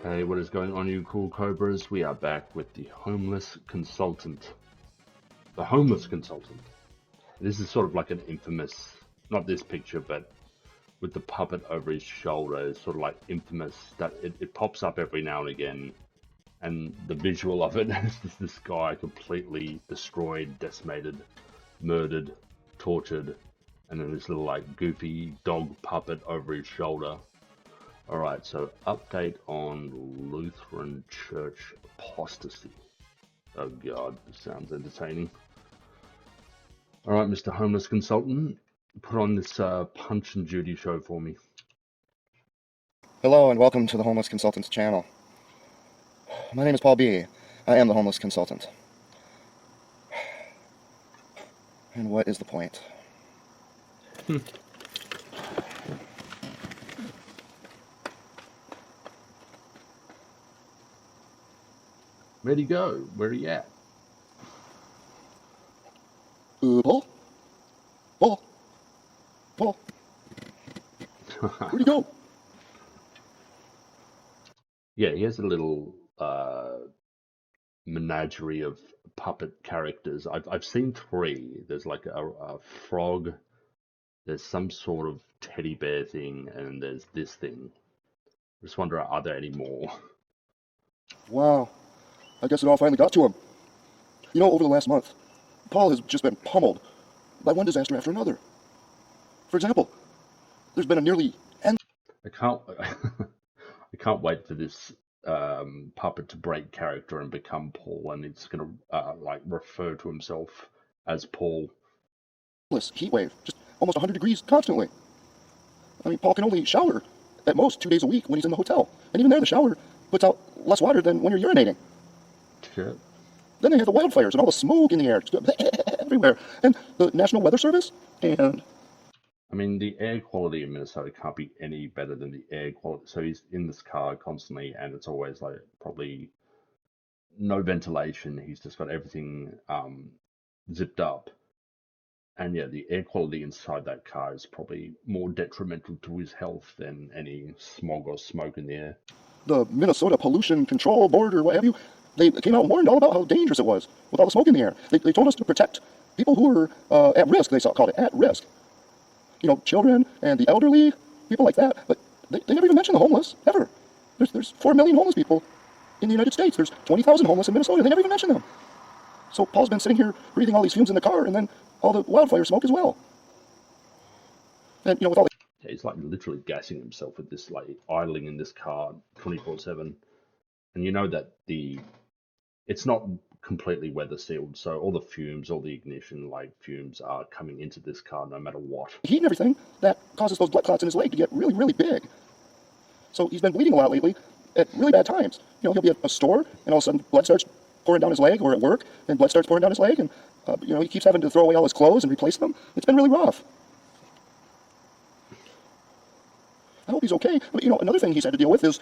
Hey, what is going on, you cool cobras? We are back with the homeless consultant. The homeless consultant. This is sort of like an infamous, not this picture, but with the puppet over his shoulder, is sort of like infamous that it pops up every now and again. And the visual of it is this guy completely destroyed, decimated, murdered, tortured, and then this little like goofy dog puppet over his shoulder. Alright, so update on Lutheran Church apostasy. Oh god, this sounds entertaining. Alright, Mr. Homeless Consultant, put on this Punch and Judy show for me. Hello and welcome to the Homeless Consultant's channel. My name is Paul B. I am the Homeless Consultant. And what is the point? Where'd he go? Where he at? Paul? Paul? Paul? Where'd he go? Yeah, he has a little menagerie of puppet characters. I've seen three. There's like a frog, there's some sort of teddy bear thing, and there's this thing. I just wonder, are there any more? Wow. I guess it all finally got to him. You know, over the last month, Paul has just been pummeled by one disaster after another. For example, there's been a nearly end. I can't I can't wait for this puppet to break character and become Paul, and it's gonna like refer to himself as Paul. Heat wave, just almost 100 degrees constantly. I mean, Paul can only shower at most 2 days a week when he's in the hotel. And even there, the shower puts out less water than when you're urinating. Shit. Then they have the wildfires and all the smoke in the air everywhere. And the National Weather Service and... I mean, the air quality in Minnesota can't be any better than the air quality. So he's in this car constantly, and it's always like probably no ventilation. He's just got everything zipped up. And yeah, the air quality inside that car is probably more detrimental to his health than any smog or smoke in the air. The Minnesota Pollution Control Board or what have you, they came out and warned all about how dangerous it was with all the smoke in the air. They told us to protect people who were at risk, called it at risk. You know, children and the elderly, people like that. But they never even mention the homeless, ever. There's 4 million homeless people in the United States. There's 20,000 homeless in Minnesota. They never even mention them. So Paul's been sitting here breathing all these fumes in the car, and then all the wildfire smoke as well. And, you know, with all the... Yeah, he's like literally gassing himself with this, like idling in this car 24/7. And you know that it's not completely weather sealed, so all the fumes, all the ignition like fumes are coming into this car no matter what. Heat and everything that causes those blood clots in his leg to get really, really big. So he's been bleeding a lot lately at really bad times. You know, he'll be at a store, and all of a sudden blood starts pouring down his leg, or at work, and blood starts pouring down his leg, and you know, he keeps having to throw away all his clothes and replace them. It's been really rough. I hope he's okay. But, you know, another thing he's had to deal with is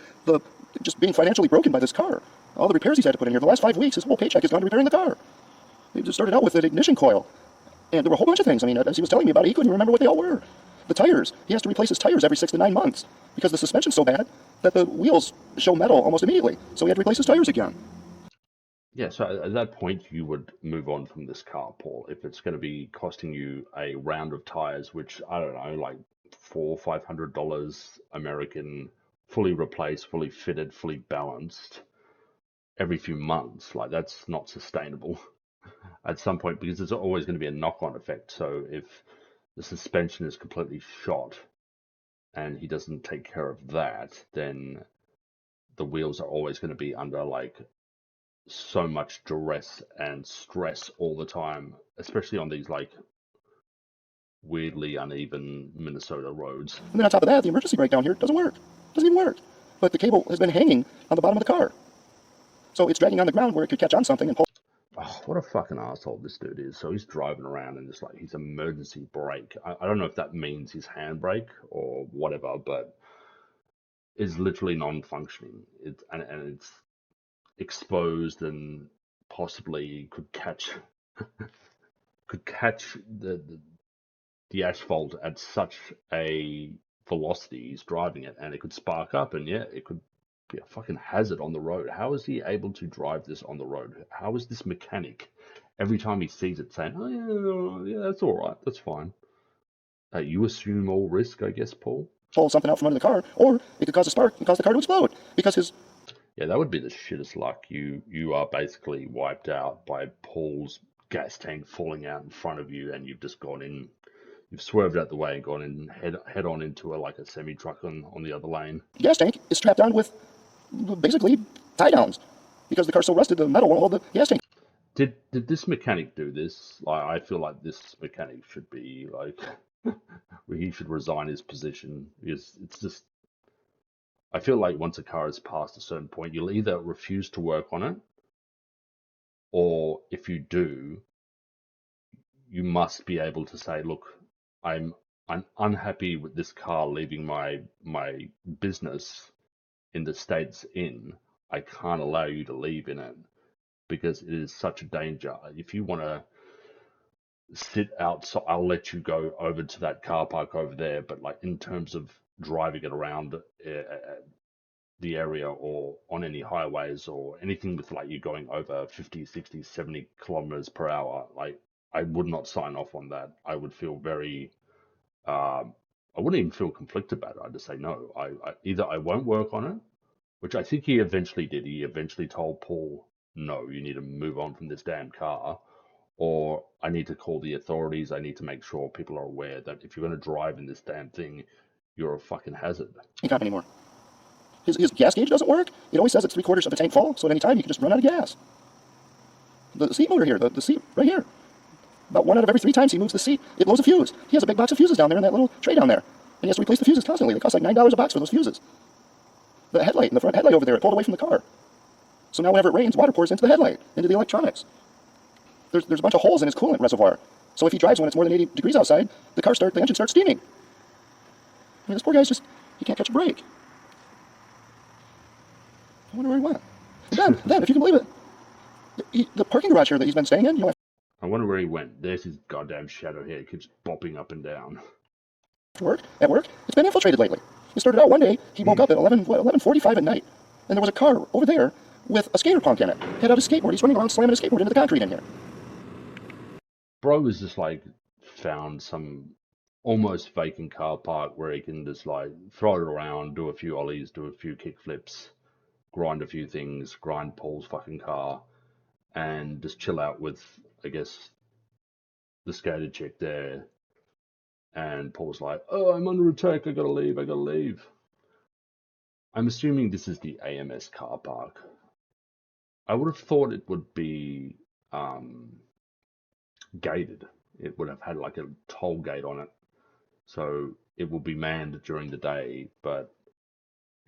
just being financially broken by this car. All the repairs he's had to put in here. The last 5 weeks, his whole paycheck has gone to repairing the car. He just started out with an ignition coil. And there were a whole bunch of things. I mean, as he was telling me about it, he couldn't remember what they all were. The tires. He has to replace his tires every 6 to 9 months because the suspension's so bad that the wheels show metal almost immediately. So he had to replace his tires again. Yeah, so at that point you would move on from this car, Paul. If it's going to be costing you a round of tires, which I don't know, like $400-500 American, fully replaced, fully fitted, fully balanced, every few months, like that's not sustainable at some point, because there's always going to be a knock-on effect. So if the suspension is completely shot and he doesn't take care of that, then the wheels are always going to be under like so much duress and stress all the time, especially on these like weirdly uneven Minnesota roads. And then on top of that, the emergency brake down here doesn't work. Doesn't even work. But the cable has been hanging on the bottom of the car. So it's dragging on the ground where it could catch on something and pull. Oh, what a fucking asshole this dude is. So he's driving around in this like his emergency brake. I don't know if that means his handbrake or whatever, but is literally non-functioning. And it's exposed and possibly could catch the asphalt at such a velocity he's driving it, and it could spark up, and yeah, it could be a fucking hazard on the road. How is he able to drive this on the road? How is this mechanic every time he sees it saying, "Oh yeah, that's all right, that's fine"? You assume all risk, I guess, Paul. Pull something out from under the car, or it could cause a spark and cause the car to explode because his. Yeah, that would be the shittest luck. You are basically wiped out by Paul's gas tank falling out in front of you, and you've just gone in. You've swerved out the way and gone in head on into a semi truck on the other lane. Gas tank is strapped on with basically tie downs because the car's so rusted the metal won't hold the gas tank. Did this mechanic do this? Like, I feel like this mechanic should be like he should resign his position because it's just. I feel like once a car is past a certain point, you'll either refuse to work on it, or if you do, you must be able to say, "Look, I'm unhappy with this car leaving my business in the state it's in. I can't allow you to leave in it because it is such a danger. If you want to sit out, so I'll let you go over to that car park over there. But like in terms of driving it around the area or on any highways or anything with like you going over 50, 60, 70 kilometers per hour, like I would not sign off on that. I would feel very, I wouldn't even feel conflicted about it. I'd just say no. Either I won't work on it, which I think he eventually did. He eventually told Paul, no, you need to move on from this damn car, or I need to call the authorities. I need to make sure people are aware that if you're going to drive in this damn thing, you're a fucking hazard. He can't anymore. His gas gauge doesn't work. It always says it's 3/4 of the tank full, so at any time he can just run out of gas. The seat motor here, the seat right here. About 1 out of every 3 times he moves the seat, it blows a fuse. He has a big box of fuses down there in that little tray down there. And he has to replace the fuses constantly. They cost like $9 a box for those fuses. The headlight, in the front headlight over there, it pulled away from the car. So now whenever it rains, water pours into the headlight, into the electronics. There's a bunch of holes in his coolant reservoir. So if he drives when it's more than 80 degrees outside, the engine starts steaming. I mean, this poor guy's just, he can't catch a break. I wonder where he went. And then, if you can believe it, the parking garage here that he's been staying in, I wonder where he went. There's his goddamn shadow here. It keeps bopping up and down. At work, it's been infiltrated lately. It started out one day, he woke up at 11:45 at night, and there was a car over there with a skater punk in it. He had out his skateboard. He's running around slamming his skateboard into the concrete in here. Bro has just like found some almost vacant car park where he can just like throw it around, do a few ollies, do a few kick flips, grind a few things, grind Paul's fucking car, and just chill out with, I guess, the skater chick there. And Paul's like, "Oh, I'm under attack. I gotta leave. I'm assuming this is the AMS car park. I would have thought it would be gated. It would have had like a toll gate on it. So it will be manned during the day, but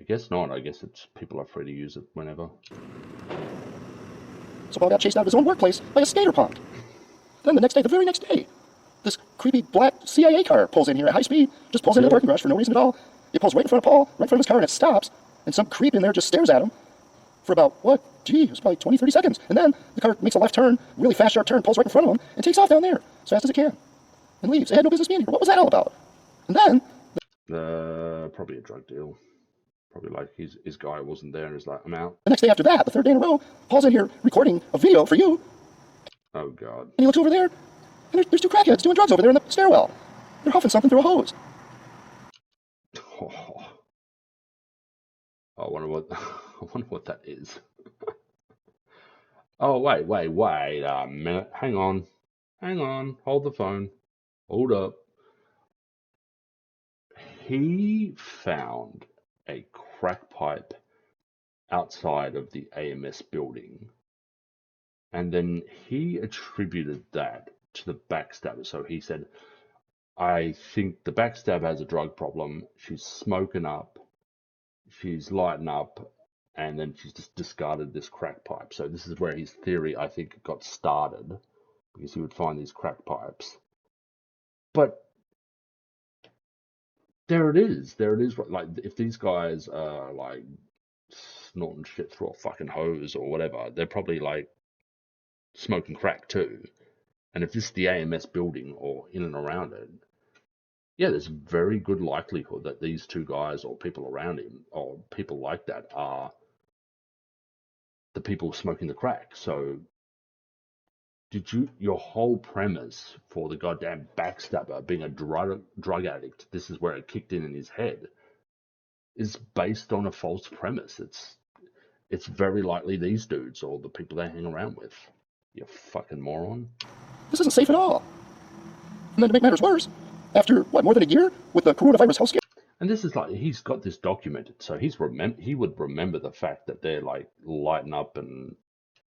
I guess not. I guess it's people are free to use it whenever." So Paul got chased out of his own workplace by a skater punk. Then the very next day, this creepy black CIA car pulls in here at high speed, just pulls into the parking garage for no reason at all. It pulls right in front of Paul, right in front of his car, and it stops. And some creep in there just stares at him for about, it was probably 20, 30 seconds. And then the car makes a left turn, really fast, sharp turn, pulls right in front of him, and takes off down there as fast as it can. And leaves. It had no business being here. What was that all about? And then... probably a drug deal. Probably like his guy wasn't there and he's like, "I'm out." The next day after that, the 3rd day in a row, Paul's in here recording a video for you. Oh, God. And he looks over there, and there's 2 crackheads doing drugs over there in the stairwell. They're huffing something through a hose. Oh, I wonder what that is. Oh, wait a minute. Hang on. Hold the phone. Hold up. He found a crack pipe outside of the AMS building, and then he attributed that to the backstabber. So he said, "I think the backstabber has a drug problem. She's smoking up, she's lighting up, and then she's just discarded this crack pipe." So this is where his theory, I think, got started, because he would find these crack pipes. But there it is. Like, if these guys are like snorting shit through a fucking hose or whatever, they're probably like smoking crack too. And if this is the AMS building or in and around it, Yeah, there's very good likelihood that these two guys or people around him or people like that are the people smoking the crack. So your whole premise for the goddamn backstabber being a drug addict, this is where it kicked in his head, is based on a false premise. It's very likely these dudes or the people they hang around with. You fucking moron. This isn't safe at all. And then to make matters worse, after, what, more than a year with the coronavirus health scare? And this is like, he's got this documented, so he would remember the fact that they're like lighting up and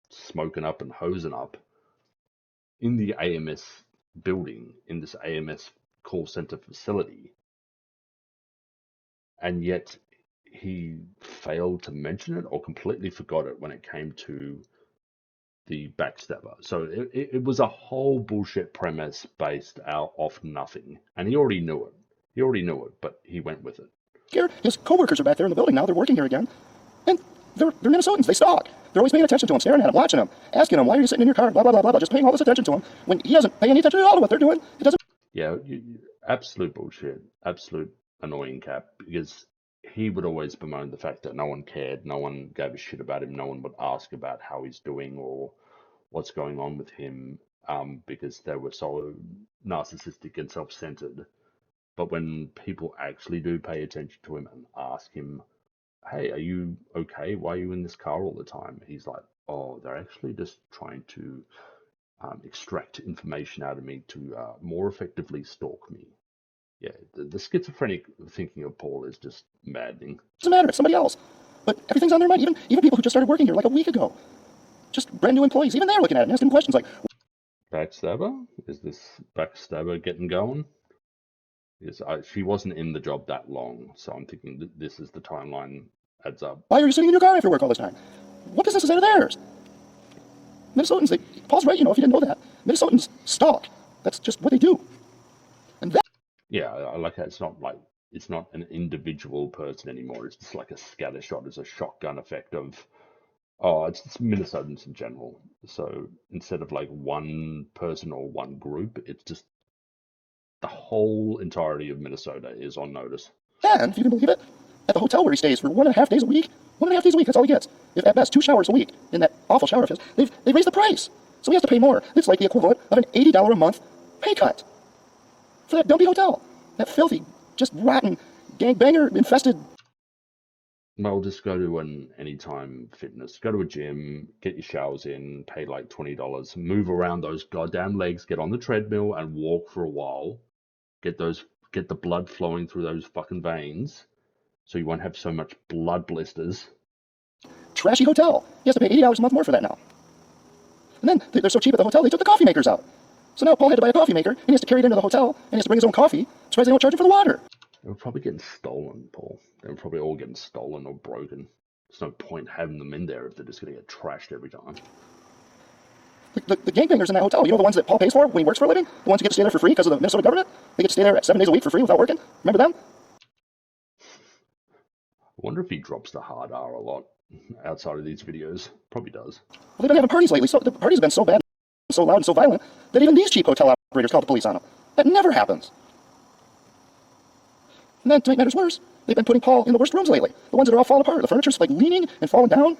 smoking up and hosing up in the AMS building, in this AMS call center facility. And yet he failed to mention it or completely forgot it when it came to the backstabber. So it was a whole bullshit premise based out off nothing. And he already knew it. He already knew it, but he went with it. Here, his coworkers are back there in the building now. They're working here again. And they're Minnesotans. They stalk. They're always paying attention to him, staring at him, watching him, asking him, why are you sitting in your car, blah, blah, blah, blah, just paying all this attention to him when he doesn't pay any attention at all to what they're doing. It doesn't. Yeah, absolute bullshit. Absolute annoying cap, because he would always bemoan the fact that no one cared, no one gave a shit about him, no one would ask about how he's doing or what's going on with him, because they were so narcissistic and self-centered. But when people actually do pay attention to him and ask him, hey, are you okay? Why are you in this car all the time? He's like, oh, they're actually just trying to extract information out of me to more effectively stalk me. Yeah, the schizophrenic thinking of Paul is just maddening. Doesn't matter. It's somebody else. But everything's on their mind. Even people who just started working here like a week ago. Just brand new employees. Even they're looking at it and asking questions like, Backstabber? Is this backstabber getting going? Yes, she wasn't in the job that long, so I'm thinking that this is the timeline adds up. why are you sitting in your car after work all this time? What business is that of theirs? Minnesotans, Paul's right, if you didn't know that. Minnesotans stalk. That's just what they do. And that. Yeah, I like how it's not an individual person anymore. It's just like a scatter shot. It's a shotgun effect of, it's Minnesotans in general. So instead of like one person or one group, it's just the whole entirety of Minnesota is on notice. And, if you can believe it, at the hotel where he stays for 1.5 days a week, 1.5 days a week, that's all he gets. If at best 2 showers a week in that awful shower of his, they've raised the price. So he has to pay more. It's like the equivalent of an $80 a month pay cut for that dumpy hotel. That filthy, just rotten, gangbanger-infested. Well, just go to an Anytime Fitness. Go to a gym, get your showers in, pay like $20, move around those goddamn legs, get on the treadmill and walk for a while. Get the blood flowing through those fucking veins, so you won't have so much blood blisters. Trashy hotel. He has to pay $80 a month more for that now. And then they're so cheap at the hotel, they took the coffee makers out. So now Paul had to buy a coffee maker, and he has to carry it into the hotel, and he has to bring his own coffee. Surprised they don't charge him for the water. They were probably getting stolen, Paul. They were probably all getting stolen or broken. There's no point having them in there if they're just going to get trashed every time. The gangbangers in that hotel, the ones that Paul pays for when he works for a living? The ones who get to stay there for free because of the Minnesota government? They get to stay there 7 days a week for free without working? Remember them? I wonder if he drops the hard R a lot outside of these videos. Probably does. Well, they've been having parties lately. So the parties have been so bad, so loud, and so violent that even these cheap hotel operators call the police on them. That never happens. And then, to make matters worse, they've been putting Paul in the worst rooms lately. The ones that are all falling apart. The furniture's like leaning and falling down.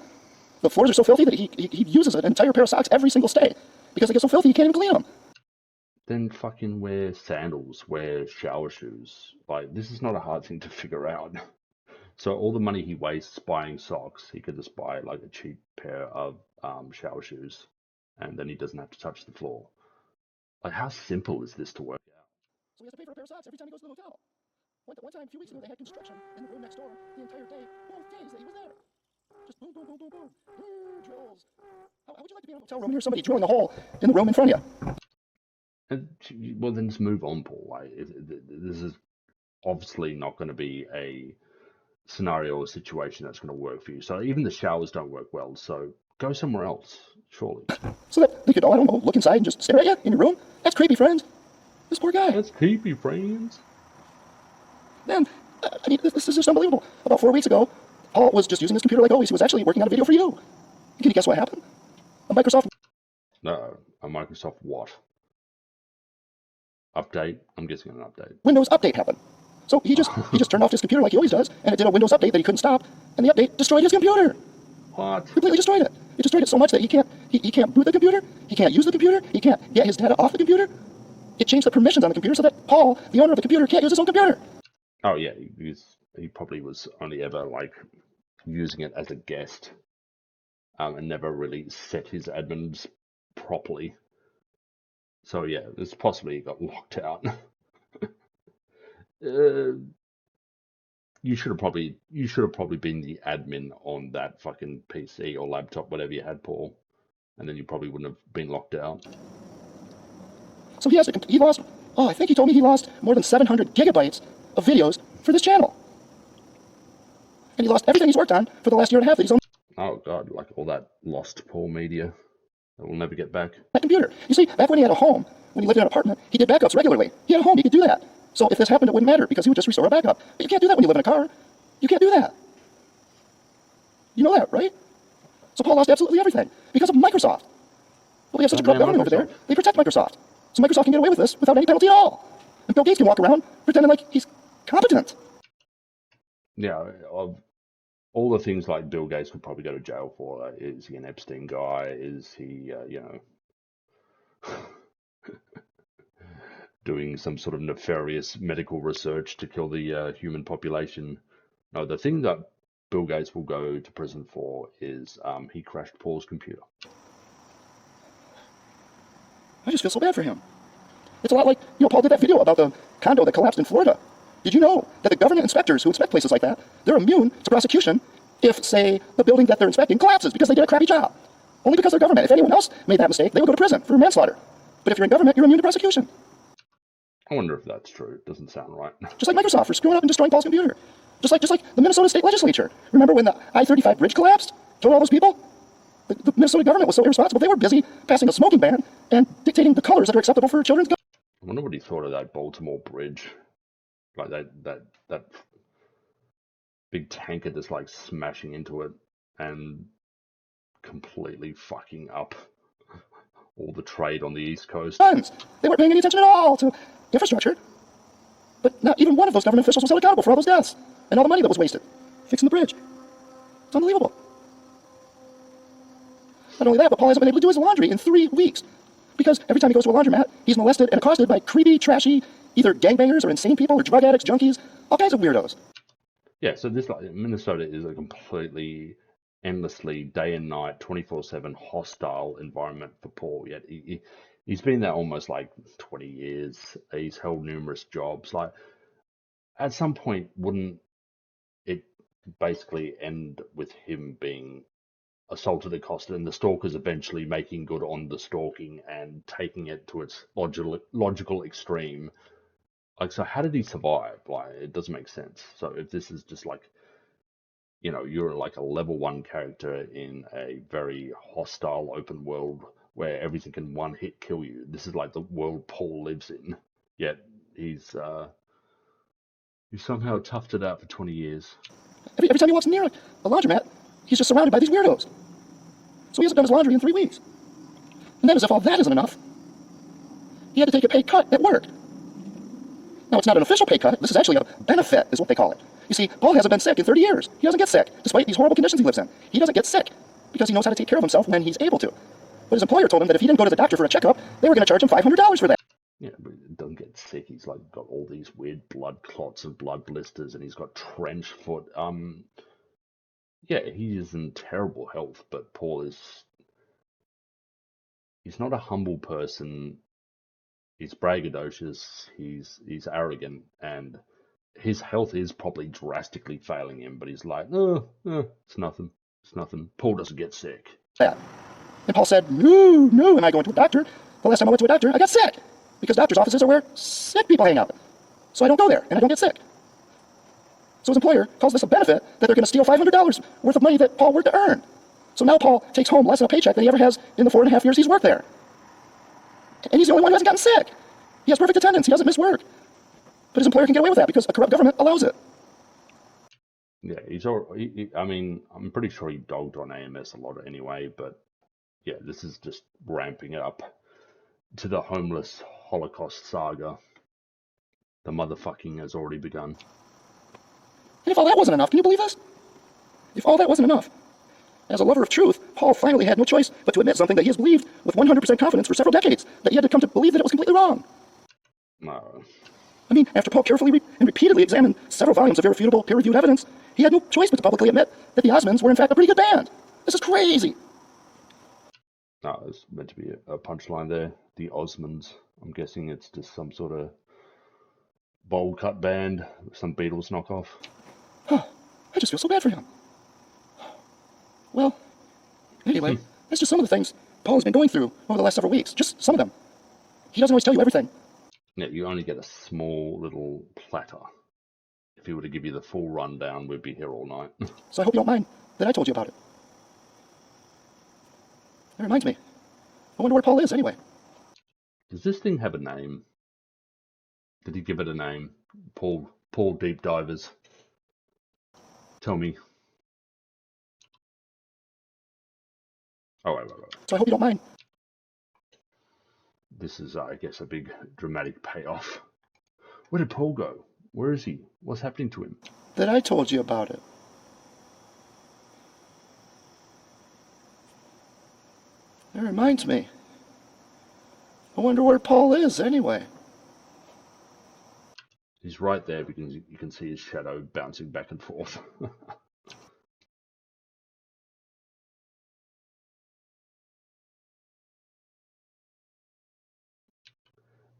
The floors are so filthy that he uses an entire pair of socks every single stay because they get so filthy he can't even clean them. Then fucking wear sandals, wear shower shoes. Like, this is not a hard thing to figure out. So all the money he wastes buying socks, he could just buy like a cheap pair of shower shoes, and then he doesn't have to touch the floor. Like, how simple is this to work out? So he has to pay for a pair of socks every time he goes to the hotel. One time, a few weeks ago, they had construction in the room next door the entire day, both days that he was there. Just boom, boom, boom, boom, boom. Drills. How would you like to be in a hotel room and hear somebody drilling a hole in the room in front of you? And, well, then just move on, Paul. Like, this is obviously not going to be a scenario or situation that's going to work for you. So even the showers don't work well. So go somewhere else, surely. So that they could, I don't know, look inside and just stare at you in your room? That's creepy, friends. This poor guy. That's creepy, friends. Man, this is just unbelievable. About 4 weeks ago, Paul was just using his computer like always. He was actually working on a video for you. Can you guess what happened? A Microsoft... No, a Microsoft what? Update? I'm guessing an update. Windows update happened. So he just turned off his computer like he always does, and it did a Windows update that he couldn't stop, and the update destroyed his computer. What? Completely destroyed it. It destroyed it so much that he can't boot the computer, he can't use the computer, he can't get his data off the computer. It changed the permissions on the computer so that Paul, the owner of the computer, can't use his own computer. Oh yeah, he probably was only ever like using it as a guest, and never really set his admins properly. So yeah, it's possibly he got locked out. You should have probably been the admin on that fucking PC or laptop, whatever you had, Paul, and then you probably wouldn't have been locked out. So he lost. Oh, I think he told me he lost more than 700 gigabytes of videos for this channel, and he lost everything he's worked on for the last year and a half that he's on. Oh god, like all that lost Paul media that we'll never get back. That computer. You see, back when he had a home, when he lived in an apartment, he did backups regularly. He had a home, he could do that. So if this happened, it wouldn't matter because he would just restore a backup. But you can't do that when you live in a car. You can't do that. You know that, right? So Paul lost absolutely everything because of Microsoft. But we have such a corrupt government over there, they protect Microsoft. So Microsoft can get away with this without any penalty at all. And Bill Gates can walk around pretending like he's competent. Yeah, of all the things like Bill Gates would probably go to jail for, is he an Epstein guy? Is he, doing some sort of nefarious medical research to kill the human population? No, the thing that Bill Gates will go to prison for is he crashed Paul's computer. I just feel so bad for him. It's a lot like, Paul did that video about the condo that collapsed in Florida. Did you know that the government inspectors who inspect places like that, they're immune to prosecution if, say, the building that they're inspecting collapses because they did a crappy job? Only because they're government. If anyone else made that mistake, they would go to prison for manslaughter. But if you're in government, you're immune to prosecution. I wonder if that's true. It doesn't sound right. Just like Microsoft for screwing up and destroying Paul's computer. Just like the Minnesota State Legislature. Remember when the I-35 bridge collapsed? Killed all those people? The Minnesota government was so irresponsible, they were busy passing a smoking ban and dictating the colors that are acceptable for children's guns. I wonder what he thought of that Baltimore bridge. Like that big tanker just like smashing into it and completely fucking up all the trade on the East Coast. They weren't paying any attention at all to infrastructure. But not even one of those government officials was held accountable for all those deaths and all the money that was wasted fixing the bridge. It's unbelievable. Not only that, but Paul hasn't been able to do his laundry in 3 weeks. Because every time he goes to a laundromat, he's molested and accosted by creepy, trashy, either gangbangers or insane people or drug addicts, junkies, all kinds of weirdos. Yeah, so this Minnesota is a completely, endlessly, day and night, 24/7 hostile environment for Paul. Yet he's been there almost like 20 years. He's held numerous jobs. Like, at some point, wouldn't it basically end with him being assaulted, accosted, and the stalkers eventually making good on the stalking and taking it to its logical extreme? Like, so how did he survive? Like, it doesn't make sense. So if this is just like, you're like a level 1 character in a very hostile open world where everything can one hit kill you, this is like the world Paul lives in. Yet he's somehow toughed it out for 20 years. Every time he walks near a laundromat, he's just surrounded by these weirdos. So he hasn't done his laundry in 3 weeks. And then, as if all that isn't enough, he had to take a pay cut at work. Now, it's not an official pay cut. This is actually a benefit, is what they call it. You see, Paul hasn't been sick in 30 years. He doesn't get sick, despite these horrible conditions he lives in. He doesn't get sick because he knows how to take care of himself when he's able to. But his employer told him that if he didn't go to the doctor for a checkup, they were going to charge him $500 for that. Yeah, but he doesn't get sick. He's like got all these weird blood clots and blood blisters, and he's got trench foot. Yeah, he is in terrible health, but Paul he's not a humble person. He's braggadocious, he's arrogant, and his health is probably drastically failing him, but he's like, it's nothing. It's nothing. Paul doesn't get sick. And Paul said, no, am I going to a doctor? The last time I went to a doctor, I got sick. Because doctor's offices are where sick people hang out. So I don't go there, and I don't get sick. So his employer calls this a benefit that they're going to steal $500 worth of money that Paul worked to earn. So now Paul takes home less of a paycheck than he ever has in the 4.5 years he's worked there. And he's the only one who hasn't gotten sick. He has perfect attendance. He doesn't miss work. But his employer can get away with that because a corrupt government allows it. Yeah, I'm pretty sure he dogged on AMS a lot anyway, but yeah, this is just ramping it up to the homeless Holocaust saga. The motherfucking has already begun. And if all that wasn't enough, can you believe this? If all that wasn't enough, as a lover of truth, Paul finally had no choice but to admit something that he has believed with 100% confidence for several decades, that he had to come to believe that it was completely wrong. No. I mean, after Paul carefully and repeatedly examined several volumes of irrefutable, peer-reviewed evidence, he had no choice but to publicly admit that the Osmonds were in fact a pretty good band. This is crazy. No, there's meant to be a punchline there. The Osmonds. I'm guessing it's just some sort of bowl cut band, some Beatles knockoff. I just feel so bad for him. Well, anyway, that's just some of the things Paul has been going through over the last several weeks. Just some of them. He doesn't always tell you everything. Yeah, you only get a small little platter. If he were to give you the full rundown, we'd be here all night. So I hope you don't mind that I told you about it. That reminds me. I wonder where Paul is anyway. Does this thing have a name? Did he give it a name? Paul Deep Divers. Tell me. Oh, wait. So I hope you don't mind. This is, I guess, a big dramatic payoff. Where did Paul go? Where is he? What's happening to him? That I told you about it. That reminds me. I wonder where Paul is anyway. He's right there because you can see his shadow bouncing back and forth.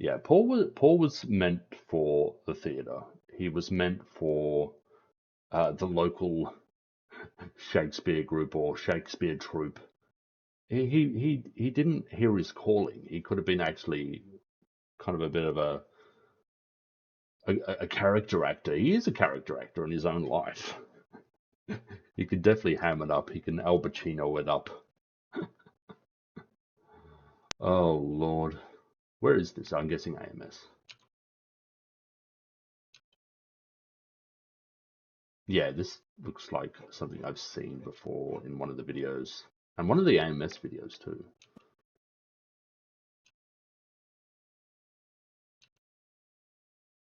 Yeah, Paul was meant for the theatre. He was meant for the local Shakespeare group or Shakespeare troupe. He didn't hear his calling. He could have been actually kind of a bit of a character actor. He is a character actor in his own life. He could definitely ham it up. He can Al Pacino it up. Oh, Lord. Where is this? I'm guessing AMS. Yeah, this looks like something I've seen before in one of the videos. And one of the AMS videos too.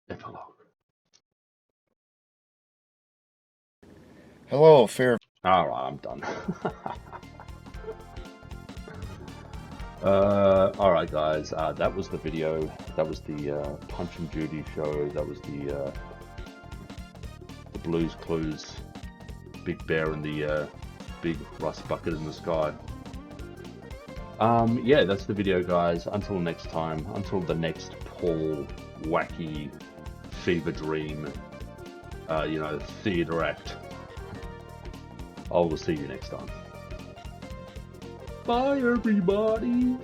Epilogue. Hello, fair. Alright, I'm done. Alright guys, that was the video. That was the Punch and Judy show. That was the Blues Clues, Big Bear and the big rust bucket in the sky. Yeah, that's the video guys. Until next time, until the next Paul wacky fever dream, theater act. I will see you next time. Bye everybody!